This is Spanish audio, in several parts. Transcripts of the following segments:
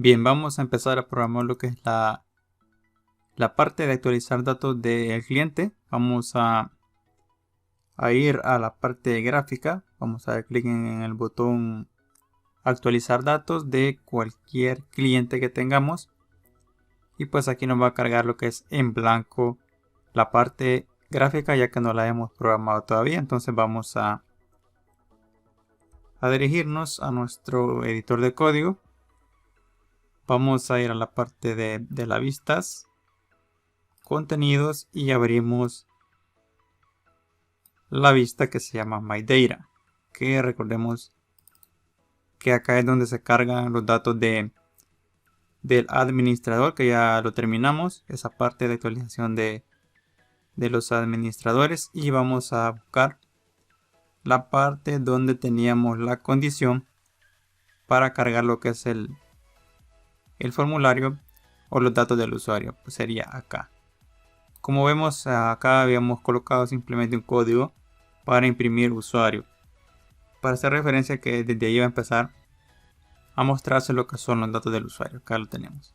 Bien, vamos a empezar a programar lo que es la parte de actualizar datos del cliente. Vamos a ir a la parte de gráfica. Vamos a dar clic en el botón actualizar datos de cualquier cliente que tengamos. Y pues aquí nos va a cargar lo que es en blanco la parte gráfica, ya que no la hemos programado todavía. Entonces vamos a dirigirnos a nuestro editor de código. Vamos a ir a la parte de las vistas, contenidos, y abrimos la vista que se llama My Data, que recordemos que acá es donde se cargan los datos del administrador, que ya lo terminamos, esa parte de actualización de los administradores. Y vamos a buscar la parte donde teníamos la condición para cargar lo que es el formulario o los datos del usuario, pues sería acá. Como vemos, acá habíamos colocado simplemente un código para imprimir usuario, para hacer referencia que desde ahí va a empezar a mostrarse lo que son los datos del usuario. Acá lo tenemos,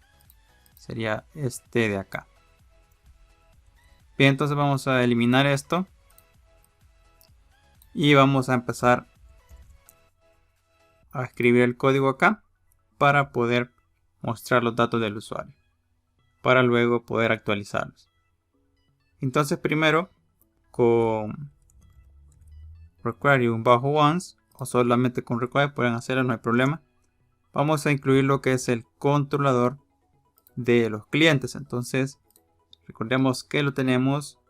sería este de acá. Bien, entonces vamos a eliminar esto y vamos a empezar a escribir el código acá para poder mostrar los datos del usuario, para luego poder actualizarlos. Entonces primero, con require un bajo once o solamente con require pueden hacerlo, no hay problema. Vamos a incluir lo que es el controlador de los clientes. Entonces recordemos que lo tenemos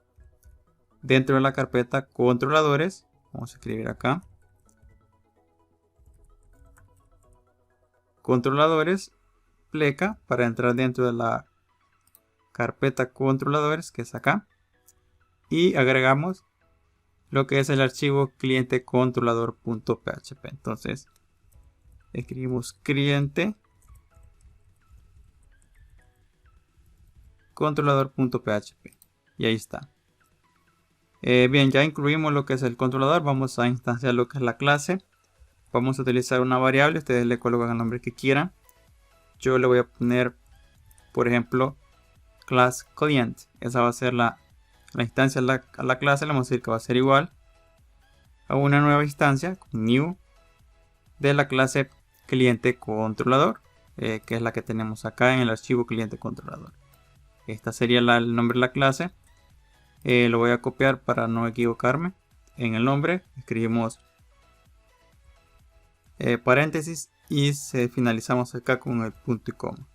dentro de la carpeta controladores. Vamos a escribir acá controladores pleca para entrar dentro de la carpeta controladores, que es acá, y agregamos lo que es el archivo cliente controlador.php. Entonces escribimos cliente controlador.php y ahí está. Bien, ya incluimos lo que es el controlador. Vamos a instanciar lo que es la clase. Vamos a utilizar una variable, ustedes le colocan el nombre que quieran. Yo le voy a poner, por ejemplo, class client. Esa va a ser la instancia a la clase. Le vamos a decir que va a ser igual a una nueva instancia, new, de la clase cliente controlador, que es la que tenemos acá en el archivo cliente controlador. Esta sería el nombre de la clase. Lo voy a copiar para no equivocarme en el nombre. Escribimos paréntesis y finalizamos acá con el punto y coma.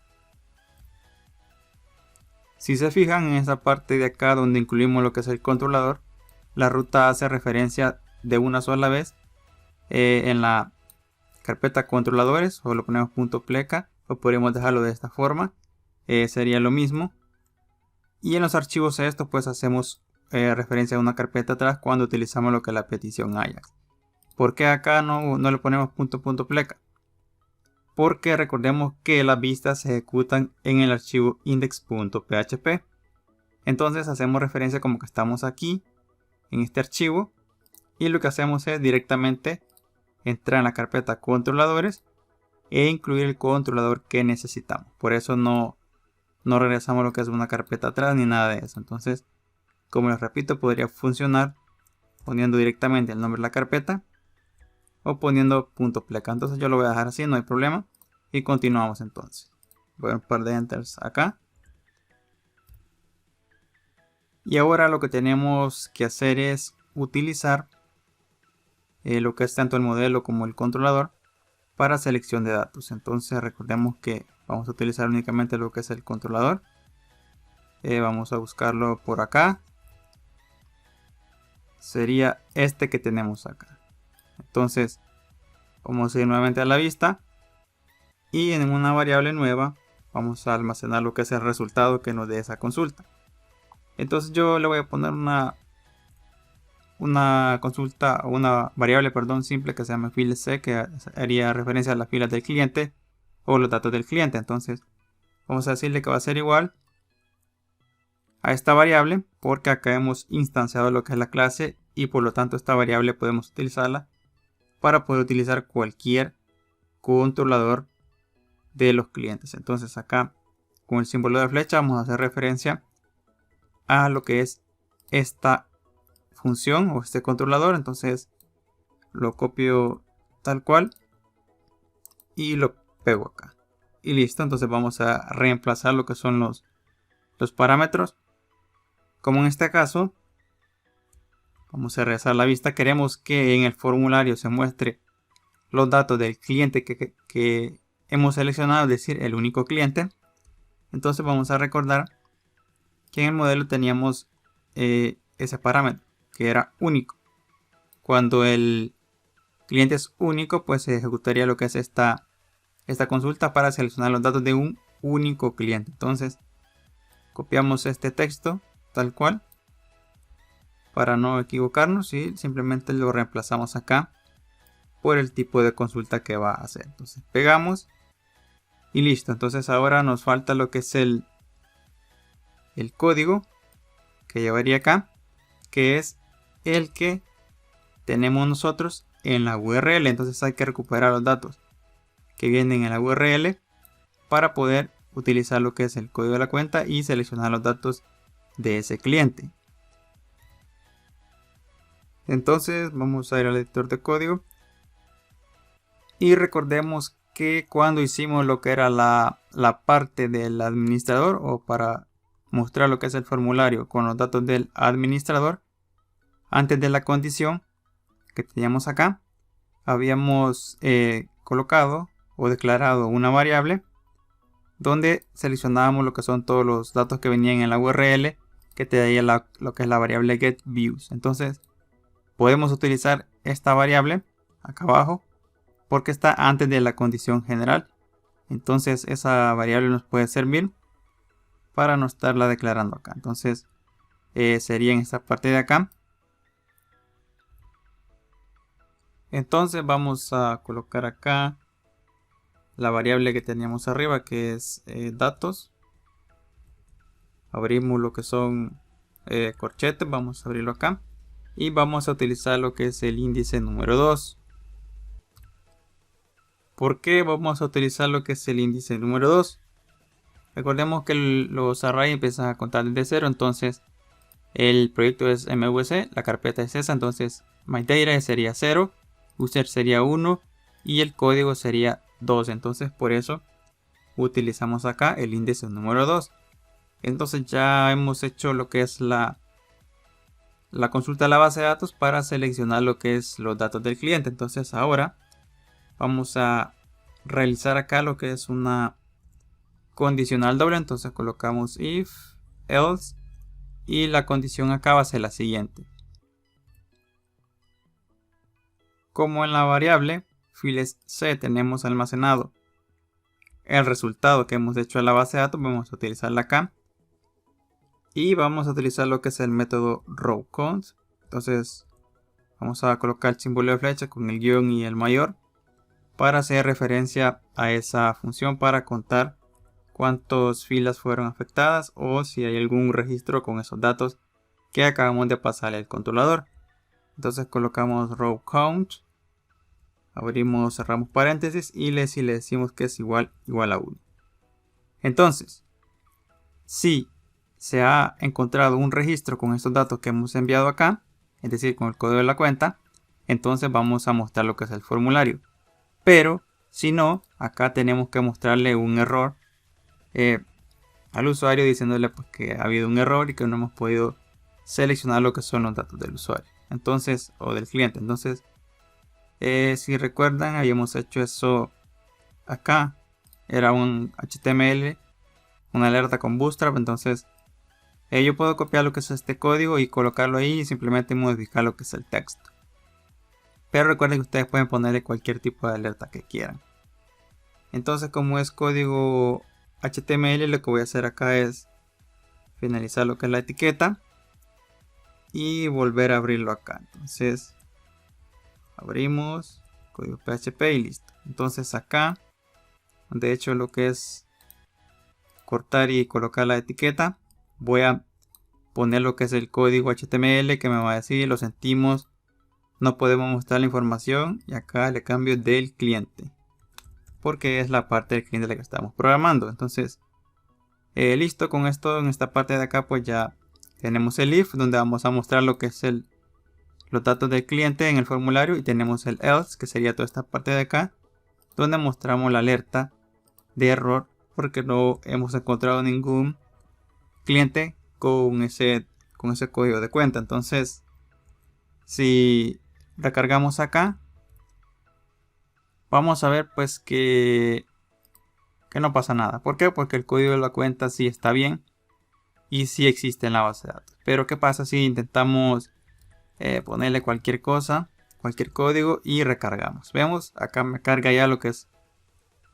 Si se fijan en esa parte de acá donde incluimos lo que es el controlador, la ruta hace referencia de una sola vez en la carpeta controladores, o lo ponemos punto pleca, o podríamos dejarlo de esta forma, sería lo mismo. Y en los archivos estos pues hacemos referencia a una carpeta atrás cuando utilizamos lo que es la petición Ajax. ¿Por qué acá no le ponemos punto pleca? Porque recordemos que las vistas se ejecutan en el archivo index.php. Entonces hacemos referencia como que estamos aquí en este archivo, y lo que hacemos es directamente entrar en la carpeta controladores e incluir el controlador que necesitamos. Por eso no regresamos lo que es una carpeta atrás ni nada de eso. Entonces, como les repito, podría funcionar poniendo directamente el nombre de la carpeta o poniendo punto pleca. Entonces yo lo voy a dejar así, no hay problema, y continuamos. Entonces voy a un par de enters acá, y ahora lo que tenemos que hacer es utilizar lo que es tanto el modelo como el controlador para selección de datos. Entonces recordemos que vamos a utilizar únicamente lo que es el controlador. Vamos a buscarlo por acá. Sería este que tenemos acá. Entonces vamos a ir nuevamente a la vista, y en una variable nueva vamos a almacenar lo que es el resultado que nos dé esa consulta. Entonces yo le voy a poner una consulta, una variable, perdón, simple, que se llama filec, que haría referencia a las filas del cliente o los datos del cliente. Entonces vamos a decirle que va a ser igual a esta variable, porque acá hemos instanciado lo que es la clase, y por lo tanto esta variable podemos utilizarla para poder utilizar cualquier controlador de los clientes. Entonces acá con el símbolo de flecha vamos a hacer referencia a lo que es esta función o este controlador. Entonces lo copio tal cual y lo pego acá y listo. Entonces vamos a reemplazar lo que son los parámetros, como en este caso. Vamos a regresar la vista. Queremos que en el formulario se muestre los datos del cliente que hemos seleccionado, es decir, el único cliente. Entonces vamos a recordar que en el modelo teníamos ese parámetro que era único. Cuando el cliente es único, pues se ejecutaría lo que es esta consulta para seleccionar los datos de un único cliente. Entonces copiamos este texto tal cual para no equivocarnos y simplemente lo reemplazamos acá por el tipo de consulta que va a hacer. Entonces pegamos y listo. Entonces ahora nos falta lo que es el código que llevaría acá, que es el que tenemos nosotros en la URL. Entonces hay que recuperar los datos que vienen en la URL para poder utilizar lo que es el código de la cuenta y seleccionar los datos de ese cliente. Entonces vamos a ir al editor de código y recordemos que cuando hicimos lo que era la parte del administrador, o para mostrar lo que es el formulario con los datos del administrador, antes de la condición que teníamos acá, habíamos colocado o declarado una variable donde seleccionábamos lo que son todos los datos que venían en la URL, que te daría lo que es la variable getViews. Entonces podemos utilizar esta variable acá abajo porque está antes de la condición general. Entonces esa variable nos puede servir para no estarla declarando acá. Entonces sería en esta parte de acá. Entonces vamos a colocar acá la variable que teníamos arriba, que es datos. Abrimos lo que son corchetes, vamos a abrirlo acá y vamos a utilizar lo que es el índice número 2. ¿Por qué vamos a utilizar lo que es el índice número 2? Recordemos que los arrays empiezan a contar desde 0, entonces el proyecto es MVC, la carpeta es esa, entonces MyData sería 0, user sería 1 y el código sería 2. Entonces por eso utilizamos acá el índice número 2. Entonces ya hemos hecho lo que es la consulta a la base de datos para seleccionar lo que es los datos del cliente. Entonces ahora vamos a realizar acá lo que es una condicional doble. Entonces colocamos if, else y la condición acá va a ser la siguiente. Como en la variable files C tenemos almacenado el resultado que hemos hecho en la base de datos, vamos a utilizarla acá y vamos a utilizar lo que es el método rowCount. Entonces vamos a colocar el símbolo de flecha con el guión y el mayor para hacer referencia a esa función para contar cuántas filas fueron afectadas o si hay algún registro con esos datos que acabamos de pasarle al controlador. Entonces colocamos rowCount, abrimos, cerramos paréntesis y si le decimos que es igual a 1. Entonces, si se ha encontrado un registro con estos datos que hemos enviado acá, es decir, con el código de la cuenta, entonces vamos a mostrar lo que es el formulario. Pero si no, acá tenemos que mostrarle un error al usuario diciéndole pues, que ha habido un error y que no hemos podido seleccionar lo que son los datos del usuario, entonces, o del cliente. Entonces si recuerdan, habíamos hecho eso acá, era un HTML, una alerta con Bootstrap. Entonces yo puedo copiar lo que es este código y colocarlo ahí y simplemente modificar lo que es el texto. Pero recuerden que ustedes pueden ponerle cualquier tipo de alerta que quieran. Entonces, como es código HTML, lo que voy a hacer acá es finalizar lo que es la etiqueta y volver a abrirlo acá. Entonces abrimos código PHP y listo. Entonces acá, de hecho, lo que es cortar y colocar la etiqueta, voy a poner lo que es el código HTML que me va a decir: lo sentimos, no podemos mostrar la información, y acá le cambio del cliente. porque es la parte del cliente la que estamos programando. Entonces, listo, con esto en esta parte de acá pues ya tenemos el if, donde vamos a mostrar lo que es los datos del cliente en el formulario, y tenemos el else, que sería toda esta parte de acá, donde mostramos la alerta de error porque no hemos encontrado ningún cliente con ese código de cuenta. Entonces, si recargamos acá, vamos a ver pues que no pasa nada. ¿Por qué? Porque el código de la cuenta sí está bien y sí existe en la base de datos. Pero ¿qué pasa si intentamos ponerle cualquier cosa, cualquier código, y recargamos? Vemos, acá me carga ya lo que es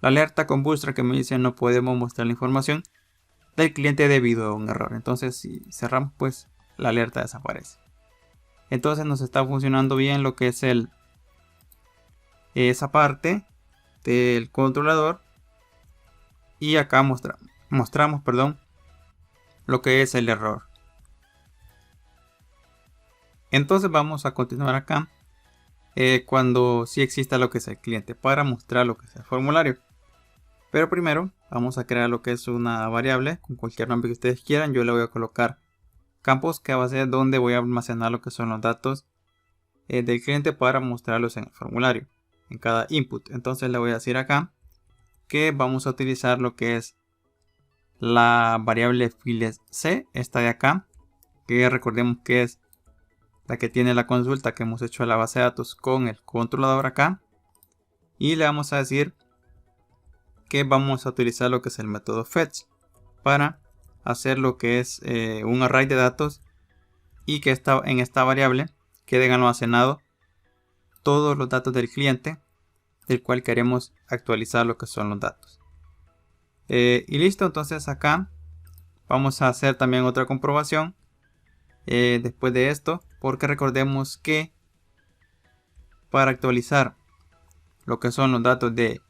la alerta con Bootstrap, que me dice no podemos mostrar la información del cliente debido a un error. Entonces, si cerramos, pues la alerta desaparece. Entonces nos está funcionando bien lo que es esa parte del controlador, y acá mostramos lo que es el error. Entonces vamos a continuar acá cuando sí exista lo que es el cliente, para mostrar lo que es el formulario. Pero primero vamos a crear lo que es una variable con cualquier nombre que ustedes quieran. Yo le voy a colocar campos, que va a ser donde voy a almacenar lo que son los datos del cliente para mostrarlos en el formulario, en cada input. Entonces le voy a decir acá que vamos a utilizar lo que es la variable files c, esta de acá, que recordemos que es la que tiene la consulta que hemos hecho a la base de datos con el controlador acá. Y le vamos a decir que vamos a utilizar lo que es el método fetch para hacer lo que es un array de datos, y que en esta variable queden almacenados todos los datos del cliente del cual queremos actualizar lo que son los datos. Y listo. Entonces acá vamos a hacer también otra comprobación después de esto, porque recordemos que para actualizar lo que son los datos de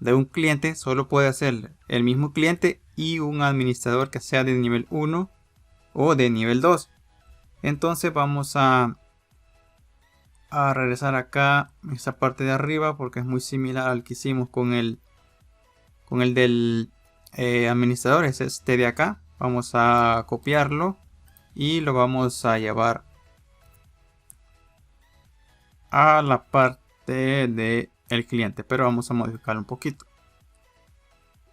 un cliente solo puede hacer el mismo cliente y un administrador que sea de nivel 1 o de nivel 2. Entonces vamos a regresar acá en esta parte de arriba, porque es muy similar al que hicimos con el del administrador. Es este de acá. Vamos a copiarlo y lo vamos a llevar a la parte de el cliente, pero vamos a modificarlo un poquito.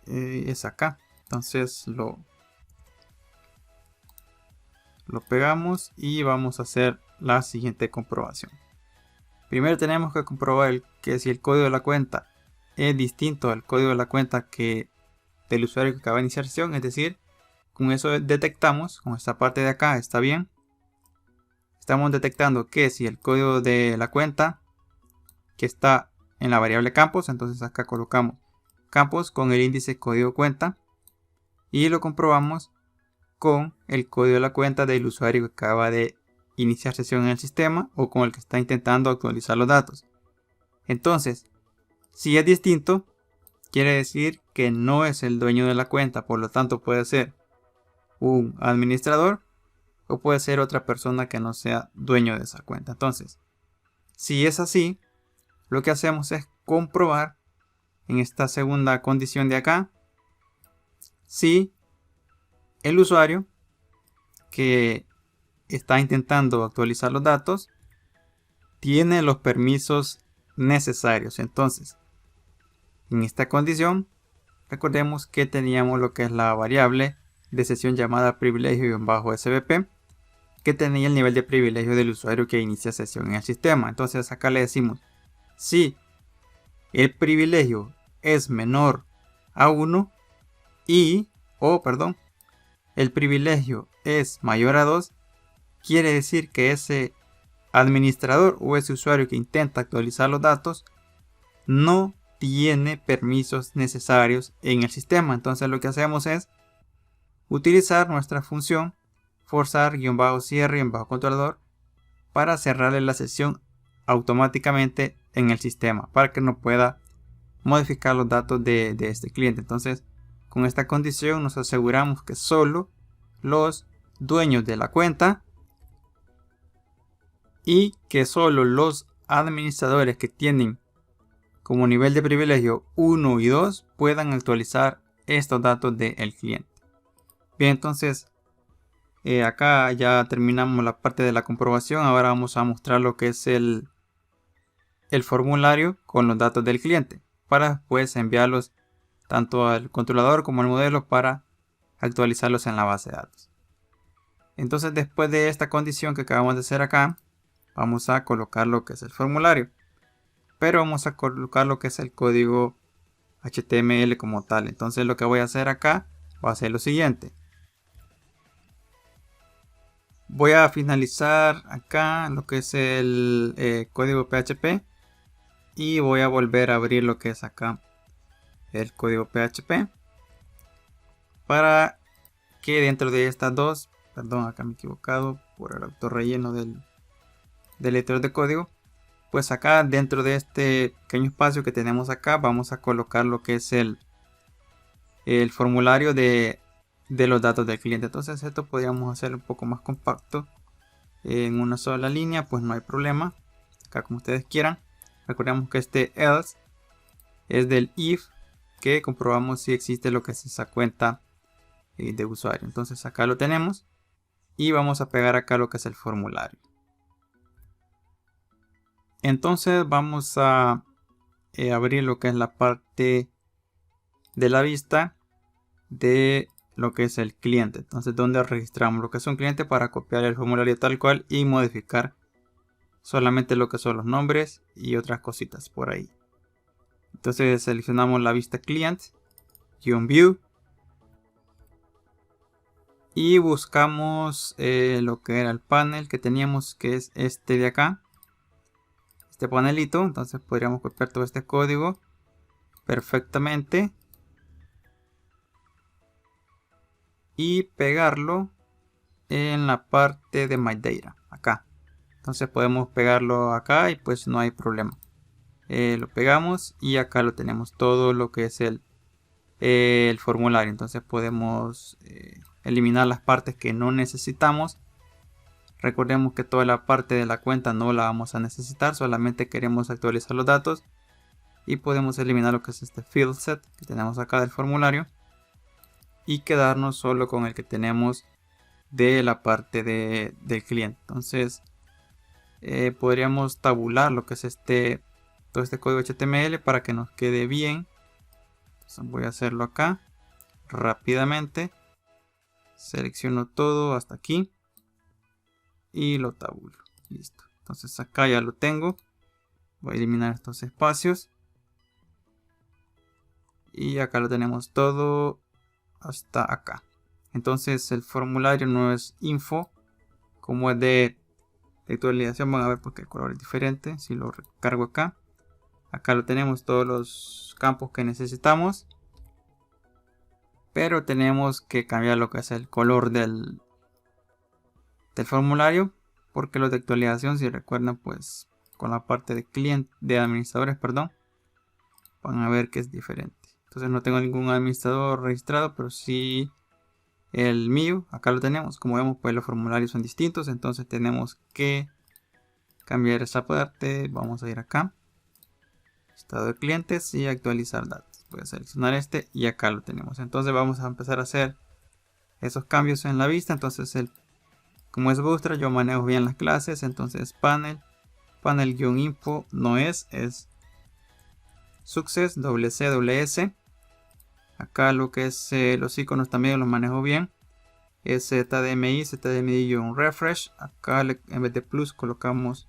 Es acá. Entonces lo pegamos y vamos a hacer la siguiente comprobación. Primero tenemos que comprobar que si el código de la cuenta es distinto al código de la cuenta del usuario que acaba de iniciar sesión. Es decir, con eso detectamos, con esta parte de acá está bien. Estamos detectando que si el código de la cuenta que está en la variable campos, entonces acá colocamos campos con el índice código cuenta, y lo comprobamos con el código de la cuenta del usuario que acaba de iniciar sesión en el sistema, o con el que está intentando actualizar los datos. Entonces, si es distinto, quiere decir que no es el dueño de la cuenta, por lo tanto puede ser un administrador o puede ser otra persona que no sea dueño de esa cuenta. Entonces, si es así, lo que hacemos es comprobar en esta segunda condición de acá si el usuario que está intentando actualizar los datos tiene los permisos necesarios. Entonces, en esta condición, recordemos que teníamos lo que es la variable de sesión llamada privilegio-svp, que tenía el nivel de privilegio del usuario que inicia sesión en el sistema. Entonces acá le decimos si el privilegio es menor a 1 el privilegio es mayor a 2, quiere decir que ese administrador o ese usuario que intenta actualizar los datos no tiene permisos necesarios en el sistema. Entonces lo que hacemos es utilizar nuestra función forzar-cierre-controlador para cerrarle la sesión automáticamente en el sistema, para que no pueda modificar los datos de este cliente. Entonces, con esta condición nos aseguramos que solo los dueños de la cuenta y que solo los administradores que tienen como nivel de privilegio 1 y 2 puedan actualizar estos datos del cliente. Bien, entonces acá ya terminamos la parte de la comprobación. Ahora vamos a mostrar lo que es el formulario con los datos del cliente para después enviarlos tanto al controlador como al modelo para actualizarlos en la base de datos. Entonces, después de esta condición que acabamos de hacer acá, vamos a colocar lo que es el formulario, pero vamos a colocar lo que es el código HTML como tal. Entonces lo que voy a hacer acá va a ser lo siguiente: voy a finalizar acá lo que es el código PHP y voy a volver a abrir lo que es acá el código PHP para que dentro de estas dos, perdón, acá me he equivocado por el autorrelleno del editor de código, pues acá dentro de este pequeño espacio que tenemos acá vamos a colocar lo que es el formulario de los datos del cliente. Entonces esto podríamos hacer un poco más compacto en una sola línea, pues no hay problema, acá como ustedes quieran. Recordemos que este else es del if, que comprobamos si existe lo que es esa cuenta de usuario. Entonces acá lo tenemos y vamos a pegar acá lo que es el formulario. Entonces vamos a abrir lo que es la parte de la vista de lo que es el cliente. Entonces, donde registramos lo que es un cliente para copiar el formulario tal cual y modificar solamente lo que son los nombres y otras cositas por ahí. Entonces seleccionamos la vista client, view, y buscamos lo que era el panel que teníamos, que es este de acá, este panelito. Entonces podríamos copiar todo este código perfectamente y pegarlo en la parte de My Data acá. Entonces podemos pegarlo acá y pues no hay problema. Lo pegamos y acá lo tenemos todo lo que es el formulario. Entonces podemos eliminar las partes que no necesitamos. Recordemos que toda la parte de la cuenta no la vamos a necesitar, solamente queremos actualizar los datos y podemos eliminar lo que es este field set que tenemos acá del formulario y quedarnos solo con el que tenemos de la parte del cliente. Entonces podríamos tabular lo que es todo este código HTML para que nos quede bien. Entonces voy a hacerlo acá rápidamente, selecciono todo hasta aquí y lo tabulo. Listo, entonces acá ya lo tengo. Voy a eliminar estos espacios y acá lo tenemos todo hasta acá. Entonces el formulario no es info, como es de actualización, van a ver porque el color es diferente. Si lo recargo acá, acá lo tenemos todos los campos que necesitamos, pero tenemos que cambiar lo que es el color del formulario, porque los de actualización, si recuerdan, pues con la parte de cliente, de administradores, perdón, van a ver que es diferente. Entonces no tengo ningún administrador registrado, pero sí el mío. Acá lo tenemos. Como vemos, pues los formularios son distintos, entonces tenemos que cambiar esa parte. Vamos a ir acá, estado de clientes, y actualizar datos. Voy a seleccionar este y acá lo tenemos. Entonces vamos a empezar a hacer esos cambios en la vista. Entonces como es Bootstrap, yo manejo bien las clases. Entonces panel-info no es success, WC. Acá lo que es los iconos también los manejo bien. Es ZDMI-refresh. Acá en vez de plus colocamos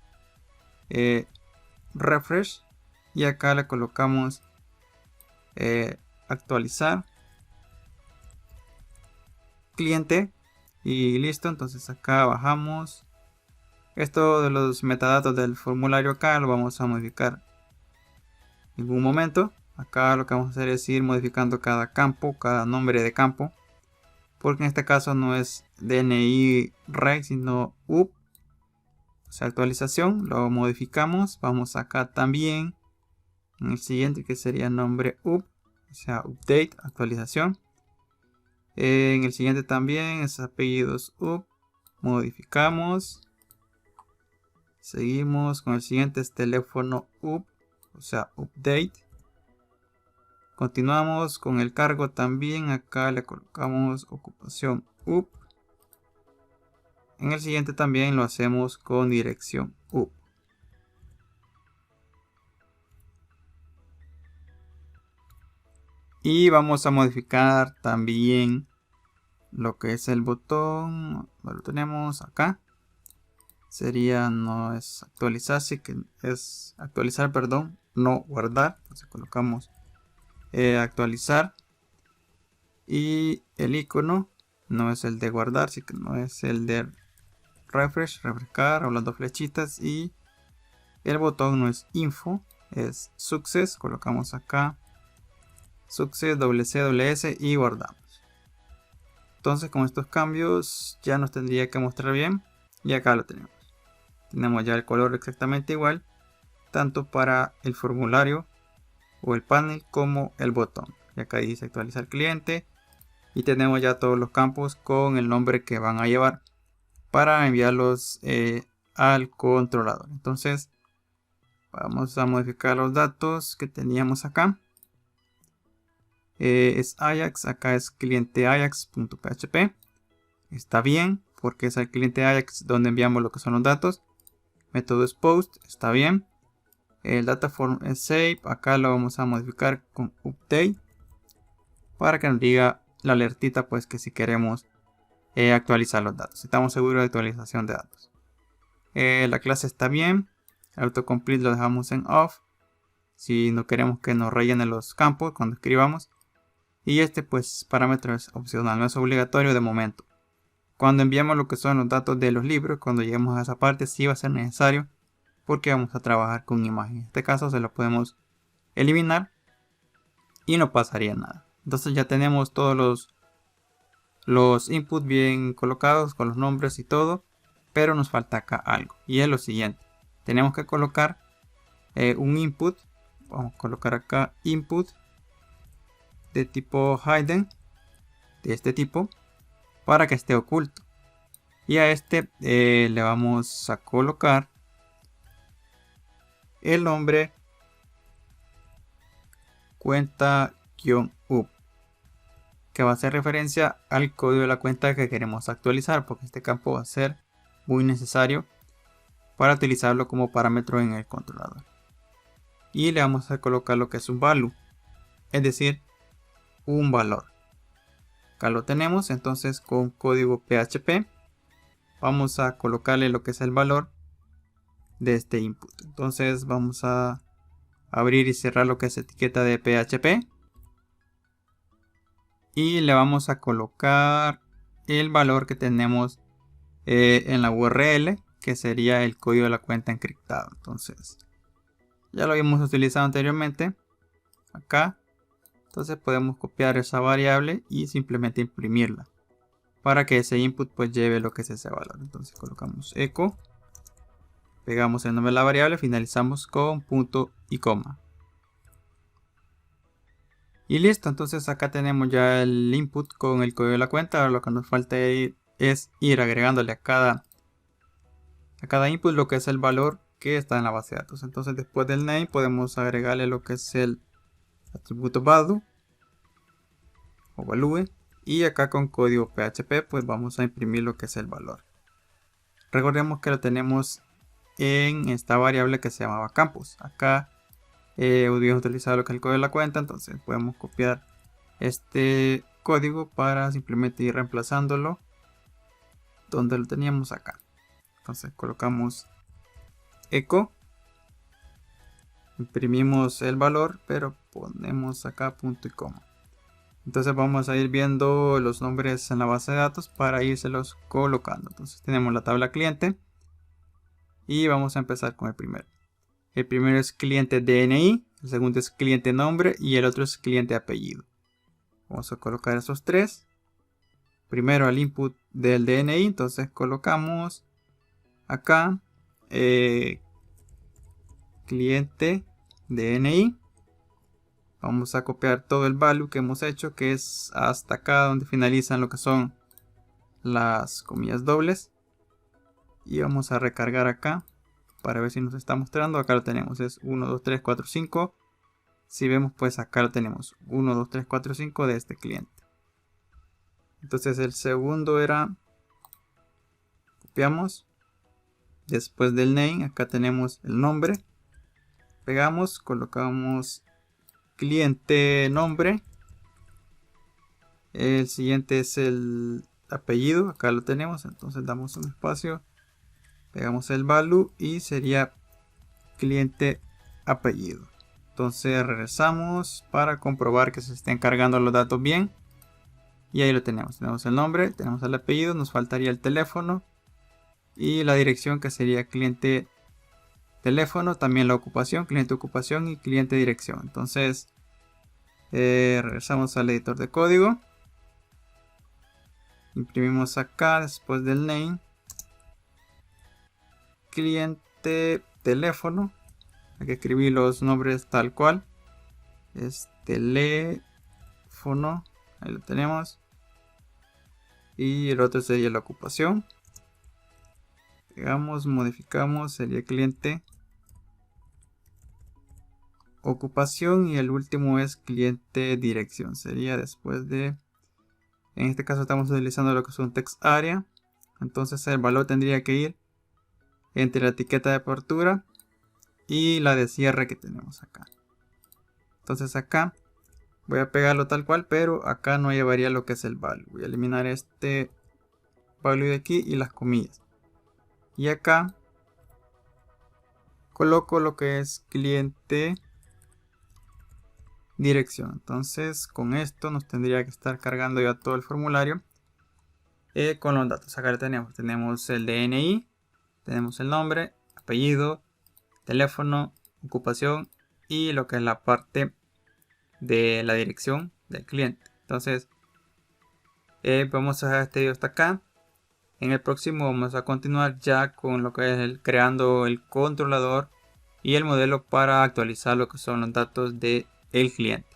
refresh. Y acá le colocamos actualizar cliente. Y listo. Entonces acá bajamos. Esto de los metadatos del formulario acá lo vamos a modificar en ningún momento. Acá lo que vamos a hacer es ir modificando cada campo, cada nombre de campo, porque en este caso no es DNI reg sino up, o sea, actualización. Lo modificamos. Vamos acá también en el siguiente, que sería nombre up, o sea, update, actualización. En el siguiente también es apellidos up, modificamos. Seguimos con el siguiente, es teléfono up, o sea, update. Continuamos con el cargo también. Acá le colocamos ocupación up. En el siguiente también lo hacemos con dirección up. Y vamos a modificar también lo que es el botón. Lo tenemos acá. Sería, no es actualizar, así que es actualizar, perdón, no guardar. Entonces colocamos actualizar. Y el icono no es el de guardar, así que no es el de refrescar o las dos flechitas. Y el botón no es info, es success. Colocamos acá success, WC, y guardamos. Entonces con estos cambios ya nos tendría que mostrar bien. Y acá lo tenemos. Tenemos ya el color exactamente igual, tanto para el formulario o el panel como el botón. Y acá dice actualizar cliente. Y tenemos ya todos los campos con el nombre que van a llevar para enviarlos al controlador. Entonces vamos a modificar los datos que teníamos acá. Es Ajax, acá es cliente Ajax.php. Está bien porque es el cliente Ajax donde enviamos lo que son los datos. Método es post, está bien. El dataform es save, acá lo vamos a modificar con update para que nos diga la alertita, pues que si queremos actualizar los datos, estamos seguros de actualización de datos. La clase está bien. Autocomplete lo dejamos en off si no queremos que nos rellene los campos cuando escribamos. Y este pues parámetro es opcional, no es obligatorio de momento. Cuando enviamos lo que son los datos de los libros, cuando lleguemos a esa parte sí va a ser necesario, porque vamos a trabajar con imagen. En este caso se lo podemos eliminar y no pasaría nada. Entonces ya tenemos todos los inputs bien colocados con los nombres y todo, pero nos falta acá algo, y es lo siguiente. Tenemos que colocar un input. Vamos a colocar acá input de tipo hidden, de este tipo, para que esté oculto. Y a este le vamos a colocar el nombre cuenta-up, que va a hacer referencia al código de la cuenta que queremos actualizar, porque este campo va a ser muy necesario para utilizarlo como parámetro en el controlador. Y le vamos a colocar lo que es un value, es decir, un valor. Acá lo tenemos. Entonces con código PHP vamos a colocarle lo que es el valor de este input. Entonces vamos a abrir y cerrar lo que es etiqueta de PHP y le vamos a colocar el valor que tenemos en la URL, que sería el código de la cuenta encriptado. Entonces ya lo habíamos utilizado anteriormente acá. Entonces podemos copiar esa variable y simplemente imprimirla para que ese input pues lleve lo que es ese valor. Entonces colocamos echo, pegamos el nombre de la variable, finalizamos con punto y coma. Y listo. Entonces acá tenemos ya el input con el código de la cuenta. Ahora lo que nos falta es ir agregándole a cada input lo que es el valor que está en la base de datos. Entonces después del name podemos agregarle lo que es el atributo value o value, y acá con código PHP pues vamos a imprimir lo que es el valor. Recordemos que lo tenemos en esta variable que se llamaba campus. Acá hubiéramos utilizado lo que es el código de la cuenta, entonces podemos copiar este código para simplemente ir reemplazándolo donde lo teníamos acá. Entonces colocamos echo, imprimimos el valor, pero ponemos acá punto y coma. Entonces vamos a ir viendo los nombres en la base de datos para irselos colocando. Entonces tenemos la tabla cliente y vamos a empezar con el primero. El primero es cliente DNI, el segundo es cliente nombre y el otro es cliente apellido. Vamos a colocar esos tres. Primero el input del DNI, entonces colocamos acá cliente DNI. Vamos a copiar todo el value que hemos hecho, que es hasta acá donde finalizan lo que son las comillas dobles. Y vamos a recargar acá para ver si nos está mostrando. Acá lo tenemos, es 1, 2, 3, 4, 5. Si vemos, pues acá lo tenemos, 1, 2, 3, 4, 5 de este cliente. Entonces el segundo era, copiamos, después del name, acá tenemos el nombre, pegamos, colocamos cliente nombre. El siguiente es el apellido, acá lo tenemos, entonces damos un espacio, pegamos el value y sería cliente apellido. Entonces regresamos para comprobar que se estén cargando los datos bien. Y ahí lo tenemos. Tenemos el nombre, tenemos el apellido, nos faltaría el teléfono y la dirección, que sería cliente teléfono, también la ocupación, cliente ocupación y cliente dirección. Entonces regresamos al editor de código. Imprimimos acá después del name, cliente teléfono. Hay que escribir los nombres tal cual. Es teléfono, ahí lo tenemos. Y el otro sería la ocupación. Pegamos, modificamos, sería cliente ocupación. Y el último es cliente dirección. Sería después de... En este caso estamos utilizando lo que es un text area. Entonces el valor tendría que ir entre la etiqueta de apertura y la de cierre que tenemos acá. Entonces acá voy a pegarlo tal cual, pero acá no llevaría lo que es el value. Voy a eliminar este value de aquí y las comillas. Y acá coloco lo que es cliente dirección. Entonces con esto nos tendría que estar cargando ya todo el formulario con los datos. Acá tenemos el DNI, tenemos el nombre, apellido, teléfono, ocupación y lo que es la parte de la dirección del cliente. Entonces vamos a dejar este video hasta acá. En el próximo vamos a continuar ya con lo que es creando el controlador y el modelo para actualizar lo que son los datos del cliente.